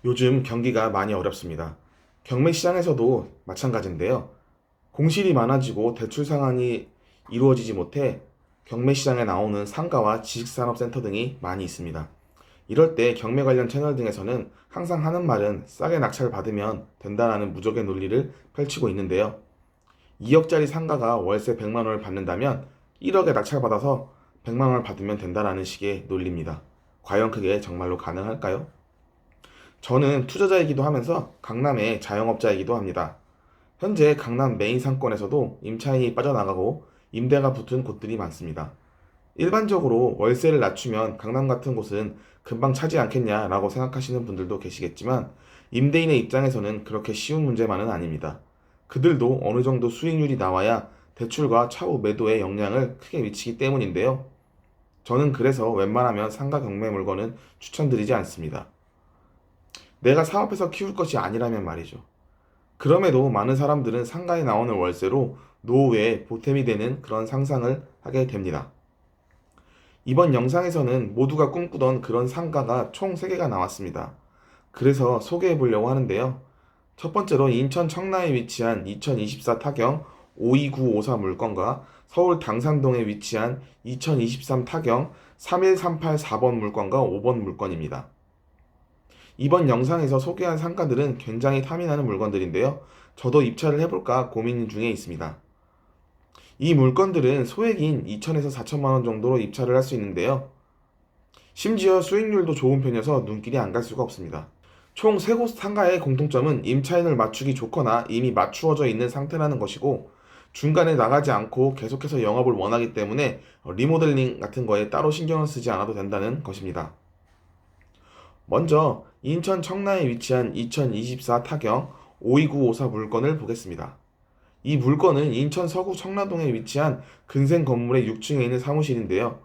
요즘 경기가 많이 어렵습니다. 경매 시장에서도 마찬가지인데요. 공실이 많아지고 대출 상환이 이루어지지 못해 경매 시장에 나오는 상가와 지식산업센터 등이 많이 있습니다. 이럴 때 경매 관련 채널 등에서는 항상 하는 말은 싸게 낙찰 받으면 된다라는 무적의 논리를 펼치고 있는데요. 2억짜리 상가가 월세 100만 원을 받는다면 1억에 낙찰 받아서 100만 원을 받으면 된다라는 식의 논리입니다. 과연 그게 정말로 가능할까요? 저는 투자자이기도 하면서 강남의 자영업자이기도 합니다. 현재 강남 메인 상권에서도 임차인이 빠져나가고 임대가 붙은 곳들이 많습니다. 일반적으로 월세를 낮추면 강남 같은 곳은 금방 차지 않겠냐라고 생각하시는 분들도 계시겠지만 임대인의 입장에서는 그렇게 쉬운 문제만은 아닙니다. 그들도 어느 정도 수익률이 나와야 대출과 차후 매도에 영향을 크게 미치기 때문인데요. 저는 그래서 웬만하면 상가 경매 물건은 추천드리지 않습니다. 내가 사업해서 키울 것이 아니라면 말이죠. 그럼에도 많은 사람들은 상가에 나오는 월세로 노후에 보탬이 되는 그런 상상을 하게 됩니다. 이번 영상에서는 모두가 꿈꾸던 그런 상가가 총 3개가 나왔습니다. 그래서 소개해 보려고 하는데요. 첫 번째로 인천 청라에 위치한 2024 타경 52954 물건과 서울 당산동에 위치한 2023 타경 31384 4번 물건과 5번 물건입니다. 이번 영상에서 소개한 상가들은 굉장히 탐이 나는 물건들인데요. 저도 입찰을 해볼까 고민 중에 있습니다. 이 물건들은 소액인 2천에서 4천만 원 정도로 입찰을 할 수 있는데요. 심지어 수익률도 좋은 편이어서 눈길이 안 갈 수가 없습니다. 총 3곳 상가의 공통점은 임차인을 맞추기 좋거나 이미 맞추어져 있는 상태라는 것이고 중간에 나가지 않고 계속해서 영업을 원하기 때문에 리모델링 같은 거에 따로 신경을 쓰지 않아도 된다는 것입니다. 먼저 인천 청라에 위치한 2024 타경 52954 물건을 보겠습니다. 이 물건은 인천 서구 청라동에 위치한 근생 건물의 6층에 있는 사무실인데요.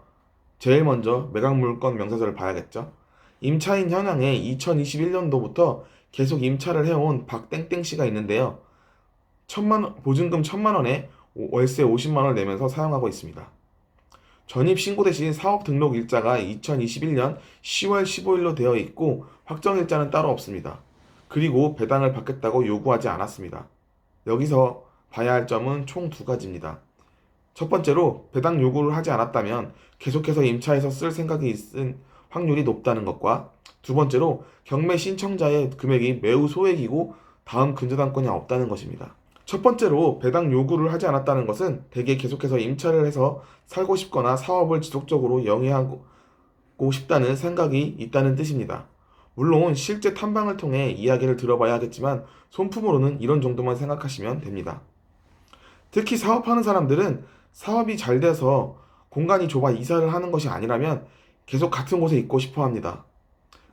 제일 먼저 매각 물건 명세서를 봐야겠죠. 임차인 현황에 2021년도부터 계속 임차를 해온 박땡땡 씨가 있는데요. 보증금 1천만 원에 월세 50만 원을 내면서 사용하고 있습니다. 전입 신고 대신 사업 등록 일자가 2021년 10월 15일로 되어 있고 확정 일자는 따로 없습니다. 그리고 배당을 받겠다고 요구하지 않았습니다. 여기서 봐야 할 점은 총 2가지입니다. 첫 번째로 배당 요구를 하지 않았다면 계속해서 임차에서 쓸 생각이 있은 확률이 높다는 것과 두 번째로 경매 신청자의 금액이 매우 소액이고 다음 근저당권이 없다는 것입니다. 첫 번째로 배당 요구를 하지 않았다는 것은 대개 계속해서 임차를 해서 살고 싶거나 사업을 지속적으로 영위하고 싶다는 생각이 있다는 뜻입니다. 물론 실제 탐방을 통해 이야기를 들어봐야 하겠지만 손품으로는 이런 정도만 생각하시면 됩니다. 특히 사업하는 사람들은 사업이 잘 돼서 공간이 좁아 이사를 하는 것이 아니라면 계속 같은 곳에 있고 싶어 합니다.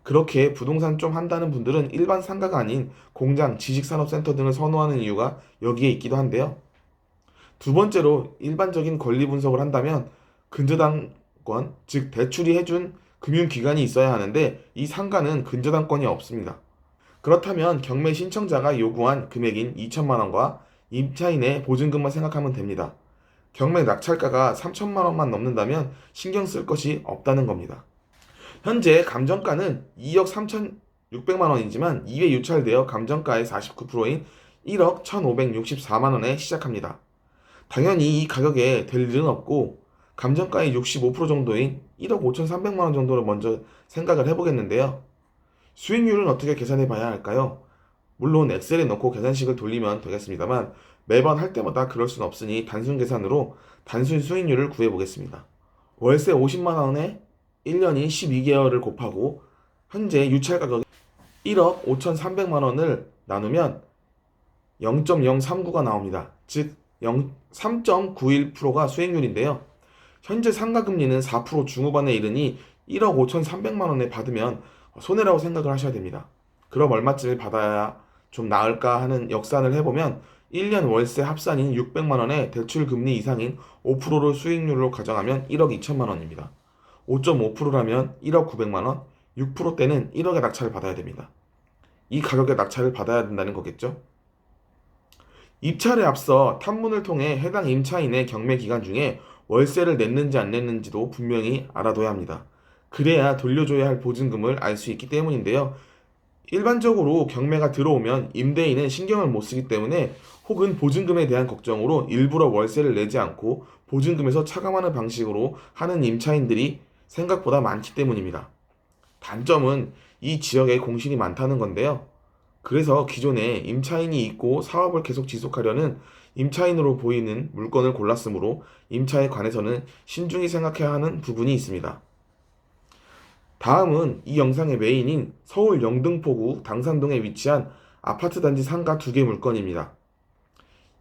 그렇게 부동산 좀 한다는 분들은 일반 상가가 아닌 공장, 지식산업센터 등을 선호하는 이유가 여기에 있기도 한데요. 두 번째로 일반적인 권리 분석을 한다면 근저당권, 즉 대출이 해준 금융기관이 있어야 하는데 이 상가는 근저당권이 없습니다. 그렇다면 경매 신청자가 요구한 금액인 2천만 원과 임차인의 보증금만 생각하면 됩니다. 경매 낙찰가가 3천만 원만 넘는다면 신경 쓸 것이 없다는 겁니다. 현재 감정가는 2억 3,600만 원이지만 2회 유찰되어 감정가의 49%인 1억 1,564만 원에 시작합니다. 당연히 이 가격에 될 일은 없고 감정가의 65% 정도인 1억 5,300만 원 정도를 먼저 생각을 해보겠는데요. 수익률은 어떻게 계산해 봐야 할까요? 물론 엑셀에 넣고 계산식을 돌리면 되겠습니다만 매번 할 때마다 그럴 순 없으니 단순 계산으로 단순 수익률을 구해 보겠습니다. 월세 50만 원에 1년이 12개월을 곱하고 현재 유찰 가격이 1억 5,300만 원을 나누면 0.039가 나옵니다. 즉 3.91%가 수익률인데요. 현재 상가금리는 4% 중후반에 이르니 1억 5,300만 원에 받으면 손해라고 생각을 하셔야 됩니다. 그럼 얼마쯤 받아야 좀 나을까 하는 역산을 해보면 1년 월세 합산인 600만 원에 대출 금리 이상인 5%를 수익률로 가정하면 1억 2천만 원입니다. 5.5%라면 1억 900만 원, 6%대는 1억의 낙찰을 받아야 됩니다. 이 가격의 낙찰을 받아야 된다는 거겠죠? 입찰에 앞서 탐문을 통해 해당 임차인의 경매 기간 중에 월세를 냈는지 안 냈는지도 분명히 알아둬야 합니다. 그래야 돌려줘야 할 보증금을 알 수 있기 때문인데요. 일반적으로 경매가 들어오면 임대인은 신경을 못 쓰기 때문에 혹은 보증금에 대한 걱정으로 일부러 월세를 내지 않고 보증금에서 차감하는 방식으로 하는 임차인들이 생각보다 많기 때문입니다. 단점은 이 지역에 공실이 많다는 건데요. 그래서 기존에 임차인이 있고 사업을 계속 지속하려는 임차인으로 보이는 물건을 골랐으므로 임차에 관해서는 신중히 생각해야 하는 부분이 있습니다. 다음은 이 영상의 메인인 서울 영등포구 당산동에 위치한 아파트 단지 상가 2개 물건입니다.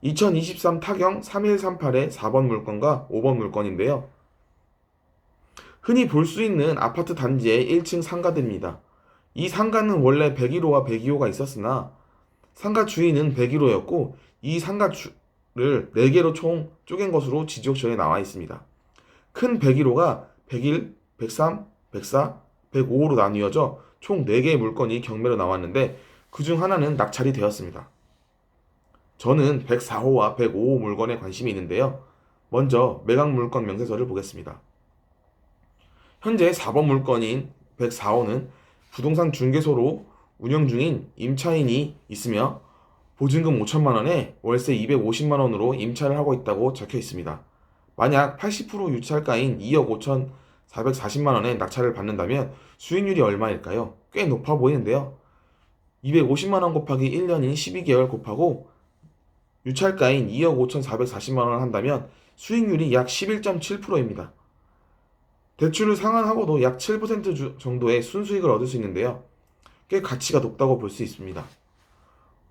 2023 타경 3138의 4번 물건과 5번 물건인데요. 흔히 볼 수 있는 아파트 단지의 1층 상가들입니다. 이 상가는 원래 101호와 102호가 있었으나 상가 주인은 101호였고 이 상가를 4개로 총 쪼갠 것으로 지지옥션에 나와 있습니다. 큰 101호가 101, 103, 104, 105호로 나뉘어져 총 4개의 물건이 경매로 나왔는데 그중 하나는 낙찰이 되었습니다. 저는 104호와 105호 물건에 관심이 있는데요. 먼저 매각 물건 명세서를 보겠습니다. 현재 4번 물건인 104호는 부동산 중개소로 운영 중인 임차인이 있으며 보증금 5천만 원에 월세 250만 원으로 임차를 하고 있다고 적혀 있습니다. 만약 80% 유찰가인 2억 5천440만 원에 낙찰을 받는다면 수익률이 얼마일까요? 꽤 높아 보이는데요. 250만 원 곱하기 1년인 12개월 곱하고 유찰가인 2억 5천440만 원을 한다면 수익률이 약 11.7%입니다. 대출을 상환하고도 약 7% 정도의 순수익을 얻을 수 있는데요. 꽤 가치가 높다고 볼 수 있습니다.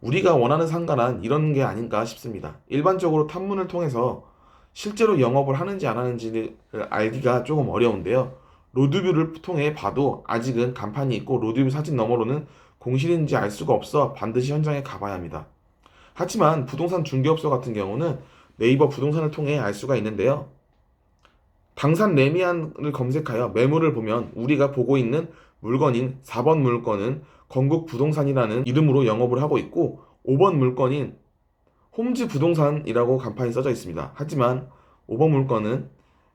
우리가 원하는 상가란 이런 게 아닌가 싶습니다. 일반적으로 탐문을 통해서 실제로 영업을 하는지 안 하는지를 알기가 조금 어려운데요. 로드뷰를 통해 봐도 아직은 간판이 있고 로드뷰 사진 너머로는 공실인지 알 수가 없어 반드시 현장에 가봐야 합니다. 하지만 부동산 중개업소 같은 경우는 네이버 부동산을 통해 알 수가 있는데요. 당산 레미안을 검색하여 매물을 보면 우리가 보고 있는 물건인 4번 물건은 건국 부동산이라는 이름으로 영업을 하고 있고 5번 물건인 홈즈 부동산이라고 간판이 써져 있습니다. 하지만 5번 물건은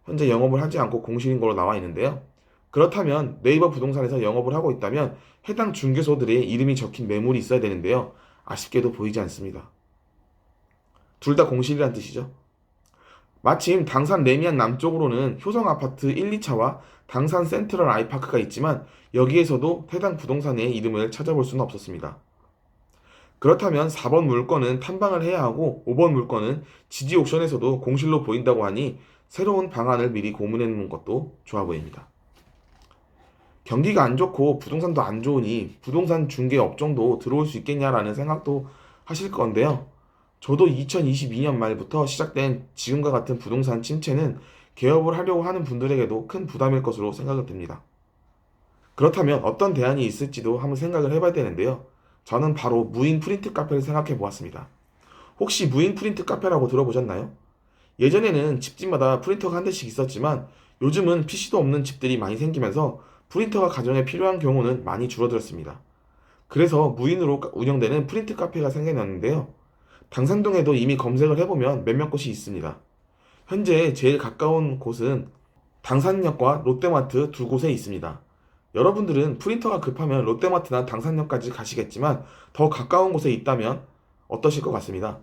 현재 영업을 하지 않고 공실인 걸로 나와 있는데요. 그렇다면 네이버 부동산에서 영업을 하고 있다면 해당 중개소들의 이름이 적힌 매물이 있어야 되는데요. 아쉽게도 보이지 않습니다. 둘 다 공실이란 뜻이죠. 마침 당산 레미안 남쪽으로는 효성 아파트 1, 2차와 당산 센트럴 아이파크가 있지만 여기에서도 해당 부동산의 이름을 찾아볼 수는 없었습니다. 그렇다면 4번 물건은 탐방을 해야 하고 5번 물건은 지지 옥션에서도 공실로 보인다고 하니 새로운 방안을 미리 고민해 놓는 것도 좋아 보입니다. 경기가 안 좋고 부동산도 안 좋으니 부동산 중개 업종도 들어올 수 있겠냐라는 생각도 하실 건데요. 저도 2022년 말부터 시작된 지금과 같은 부동산 침체는 개업을 하려고 하는 분들에게도 큰 부담일 것으로 생각이 듭니다. 그렇다면 어떤 대안이 있을지도 한번 생각을 해봐야 되는데요. 저는 바로 무인 프린트 카페를 생각해 보았습니다. 혹시 무인 프린트 카페라고 들어보셨나요? 예전에는 집집마다 프린터가 한 대씩 있었지만 요즘은 PC도 없는 집들이 많이 생기면서 프린터가 가정에 필요한 경우는 많이 줄어들었습니다. 그래서 무인으로 운영되는 프린트 카페가 생겨났는데요. 당산동에도 이미 검색을 해보면 몇몇 곳이 있습니다. 현재 제일 가까운 곳은 당산역과 롯데마트 두 곳에 있습니다. 여러분들은 프린터가 급하면 롯데마트나 당산역까지 가시겠지만 더 가까운 곳에 있다면 어떠실 것 같습니다.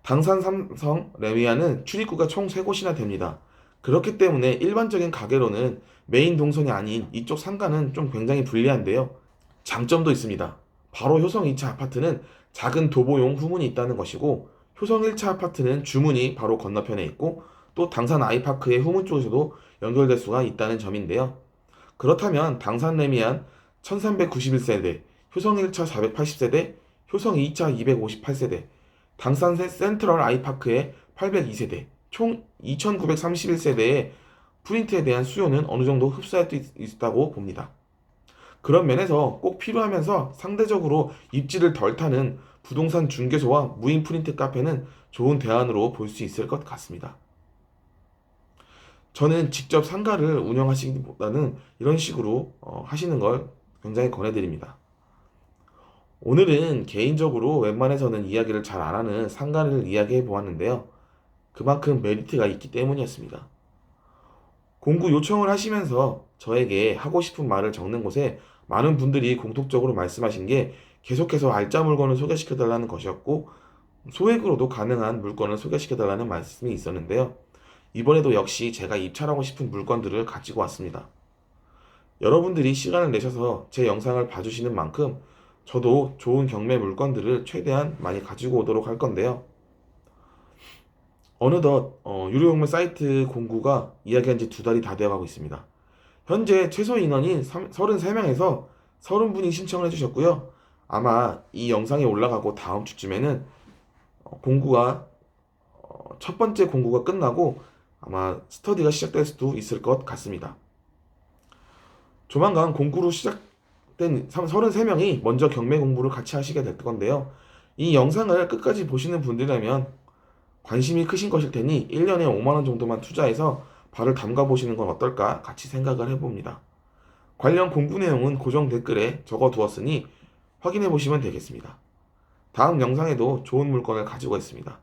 당산 삼성 레미안은 출입구가 총 3곳이나 됩니다. 그렇기 때문에 일반적인 가게로는 메인 동선이 아닌 이쪽 상가는 좀 굉장히 불리한데요. 장점도 있습니다. 바로 효성 2차 아파트는 작은 도보용 후문이 있다는 것이고 효성 1차 아파트는 주문이 바로 건너편에 있고 또 당산 아이파크의 후문 쪽에서도 연결될 수가 있다는 점인데요. 그렇다면 당산 레미안 1391세대, 효성 1차 480세대, 효성 2차 258세대, 당산 센트럴 아이파크의 802세대, 총 2931세대의 프린트에 대한 수요는 어느 정도 흡수할 수 있다고 봅니다. 그런 면에서 꼭 필요하면서 상대적으로 입지를 덜 타는 부동산 중개소와 무인 프린트 카페는 좋은 대안으로 볼 수 있을 것 같습니다. 저는 직접 상가를 운영하시기보다는 이런 식으로 하시는 걸 굉장히 권해드립니다. 오늘은 개인적으로 웬만해서는 이야기를 잘 안 하는 상가를 이야기해 보았는데요. 그만큼 메리트가 있기 때문이었습니다. 공구 요청을 하시면서 저에게 하고 싶은 말을 적는 곳에 많은 분들이 공통적으로 말씀하신 게 계속해서 알짜 물건을 소개시켜달라는 것이었고, 소액으로도 가능한 물건을 소개시켜달라는 말씀이 있었는데요. 이번에도 역시 제가 입찰하고 싶은 물건들을 가지고 왔습니다. 여러분들이 시간을 내셔서 제 영상을 봐주시는 만큼 저도 좋은 경매 물건들을 최대한 많이 가지고 오도록 할 건데요. 어느덧 유료 경매 사이트 공구가 이야기한 지 2달이 다 되어가고 있습니다. 현재 최소 인원이 33명에서 30분이 신청을 해주셨고요. 아마 이 영상이 올라가고 다음 주쯤에는 공구가 첫 번째 공구가 끝나고 아마 스터디가 시작될 수도 있을 것 같습니다. 조만간 공구로 시작된 33명이 먼저 경매 공부를 같이 하시게 될 건데요. 이 영상을 끝까지 보시는 분들이라면 관심이 크신 것일 테니 1년에 5만 원 정도만 투자해서 발을 담가 보시는 건 어떨까 같이 생각을 해봅니다. 관련 공부 내용은 고정 댓글에 적어 두었으니 확인해 보시면 되겠습니다. 다음 영상에도 좋은 물건을 가지고 있습니다.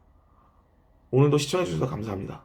오늘도 시청해 주셔서 감사합니다.